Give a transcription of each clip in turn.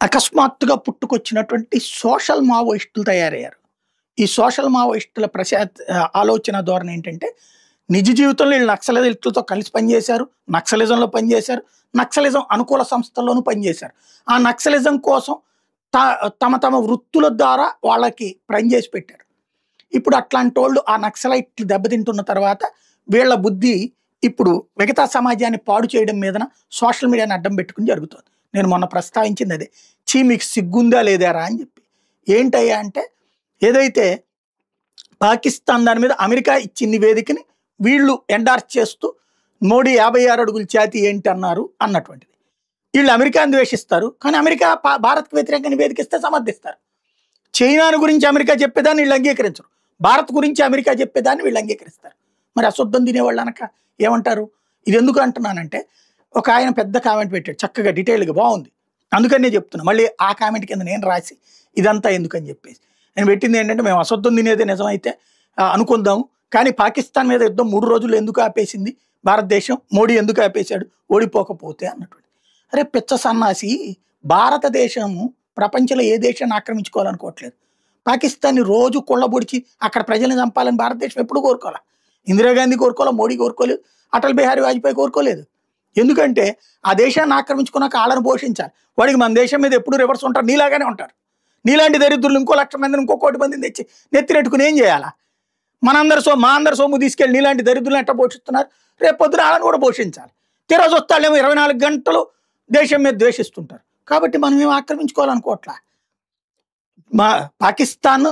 అకస్మాత్తుగా పుట్టుకొచ్చినటువంటి సోషల్ మావోయిస్టులు తయారయ్యారు. ఈ సోషల్ మావోయిస్టుల ఆలోచన ధోరణి ఏంటంటే, నిజ జీవితంలో వీళ్ళు నక్సలైట్లతో కలిసి పనిచేశారు, నక్సలిజంలో పనిచేశారు, నక్సలిజం అనుకూల సంస్థల్లోనూ పనిచేశారు. ఆ నక్సలిజం కోసం తమ తమ వృత్తుల ద్వారా వాళ్ళకి పనిచేసి పెట్టారు. ఇప్పుడు అట్లాంటోళ్ళు ఆ నక్సలైట్లు దెబ్బతింటున్న తర్వాత వీళ్ళ బుద్ధి ఇప్పుడు మిగతా సమాజాన్ని పాడు చేయడం మీదన సోషల్ మీడియాని అడ్డం పెట్టుకుని జరుగుతుంది. నేను మొన్న ప్రస్తావించింది అదే. మీకు సిగ్గుందా లేదారా అని చెప్పి. ఏంటయ్యా అంటే, ఏదైతే పాకిస్తాన్ దాని మీద అమెరికా ఇచ్చిన నివేదికని వీళ్ళు ఎండార్స్ చేస్తూ మోడీ 56 అడుగుల ఛాతీ ఏంటి అన్నారు అన్నటువంటిది. వీళ్ళు అమెరికాని ద్వేషిస్తారు, కానీ అమెరికా భారత్కు వ్యతిరేకంగా నివేదికిస్తే సమర్థిస్తారు. చైనాను గురించి అమెరికా చెప్పేదాన్ని వీళ్ళు అంగీకరించరు, భారత్ గురించి అమెరికా చెప్పేదాన్ని వీళ్ళు అంగీకరిస్తారు. మరి అశుద్ధం తినేవాళ్ళు అనక ఏమంటారు? ఇది ఎందుకు అంటున్నానంటే, ఒక ఆయన పెద్ద కామెంట్ పెట్టాడు, చక్కగా డీటెయిల్గా బాగుంది, అందుకనే చెప్తున్నా. మళ్ళీ ఆ కామెంట్ కింద నేను రాసి ఇదంతా ఎందుకని చెప్పేసి నేను పెట్టింది ఏంటంటే, మేము అశుద్ధం తినేది నిజమైతే అనుకుందాము, కానీ పాకిస్తాన్ మీద యుద్ధం 3 రోజులు ఎందుకు ఆపేసింది భారతదేశం, మోడీ ఎందుకు ఆపేశాడు ఓడిపోకపోతే అన్నటువంటి. అరే పిచ్చ సన్నాసి, భారతదేశము ప్రపంచంలో ఏ దేశాన్ని ఆక్రమించుకోవాలనుకోవట్లేదు. పాకిస్తాన్ని రోజు కొళ్ళబొడిచి అక్కడ ప్రజల్ని చంపాలని భారతదేశం ఎప్పుడు కోరుకోవాలి. ఇందిరాగాంధీ కోరుకోవాలి, మోడీ కోరుకోలేదు, అటల్ బిహారీ వాజ్పేయి కోరుకోలేదు. ఎందుకంటే ఆ దేశాన్ని ఆక్రమించుకున్నాక వాళ్ళని పోషించాలి. వాడికి మన దేశం మీద ఎప్పుడు రివర్స్ ఉంటారు, నీలాగానే ఉంటారు. నీలాంటి దరిద్రులు ఇంకో 1,00,000 మందిని ఇంకో 1,00,00,000 మందిని తెచ్చి నెత్తినెట్టుకుని ఏం చేయాలా? మా అందరి సొమ్ము తీసుకెళ్ళి నీలాంటి దరిద్రులను ఎట్లా పోషిస్తున్నారు, రేపు పొద్దున వాళ్ళని కూడా పోషించాలి. తిరోజు వస్తాళ్ళేమో 24 గంటలు దేశం మీద ద్వేషిస్తుంటారు. కాబట్టి మనం ఏం ఆక్రమించుకోవాలనుకోవట్లా. పాకిస్తాన్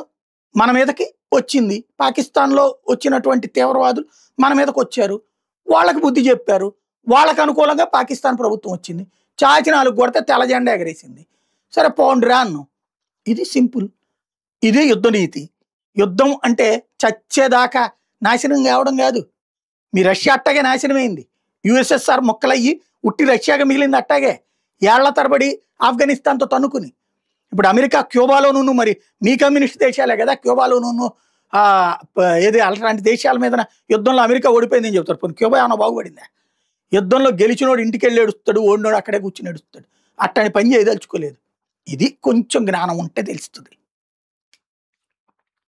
మన మీదకి వచ్చింది, పాకిస్తాన్లో వచ్చినటువంటి తీవ్రవాదులు మన మీదకి వచ్చారు, వాళ్ళకి బుద్ధి చెప్పారు, వాళ్ళకు అనుకూలంగా పాకిస్తాన్ ప్రభుత్వం వచ్చింది, చాచి 4 కొడితే తెల్ల జెండా ఎగరేసింది. సరే పోండిరా అన్నాం. ఇది సింపుల్, ఇది యుద్ధ నీతి. యుద్ధం అంటే చచ్చేదాకా నాశనం కావడం కాదు. మీ రష్యా అట్టాగే నాశనమైంది, యుఎస్ఎస్ఆర్ మొక్కలయ్యి ఉట్టి రష్యాగా మిగిలింది అట్టాగే, ఏళ్ల తరబడి ఆఫ్ఘనిస్తాన్తో తన్నుకుని. ఇప్పుడు అమెరికా క్యూబాలోనూ, మరి మీ కమ్యూనిస్ట్ దేశాలే కదా, క్యూబాలోనూ ఏది అలాంటి దేశాల మీద యుద్ధంలో అమెరికా ఓడిపోయిందని చెప్తారు. పోనీ క్యూబా ఏమైనా బాగుపడిందా? యుద్ధంలో గెలిచినోడు ఇంటికి వెళ్ళి ఏడుస్తాడు, ఓడినోడు అక్కడే కూర్చుని ఏడుస్తాడు. అట్టని పని చేయదలుచుకోలేదు. ఇది కొంచెం జ్ఞానం ఉంటే తెలుస్తుంది.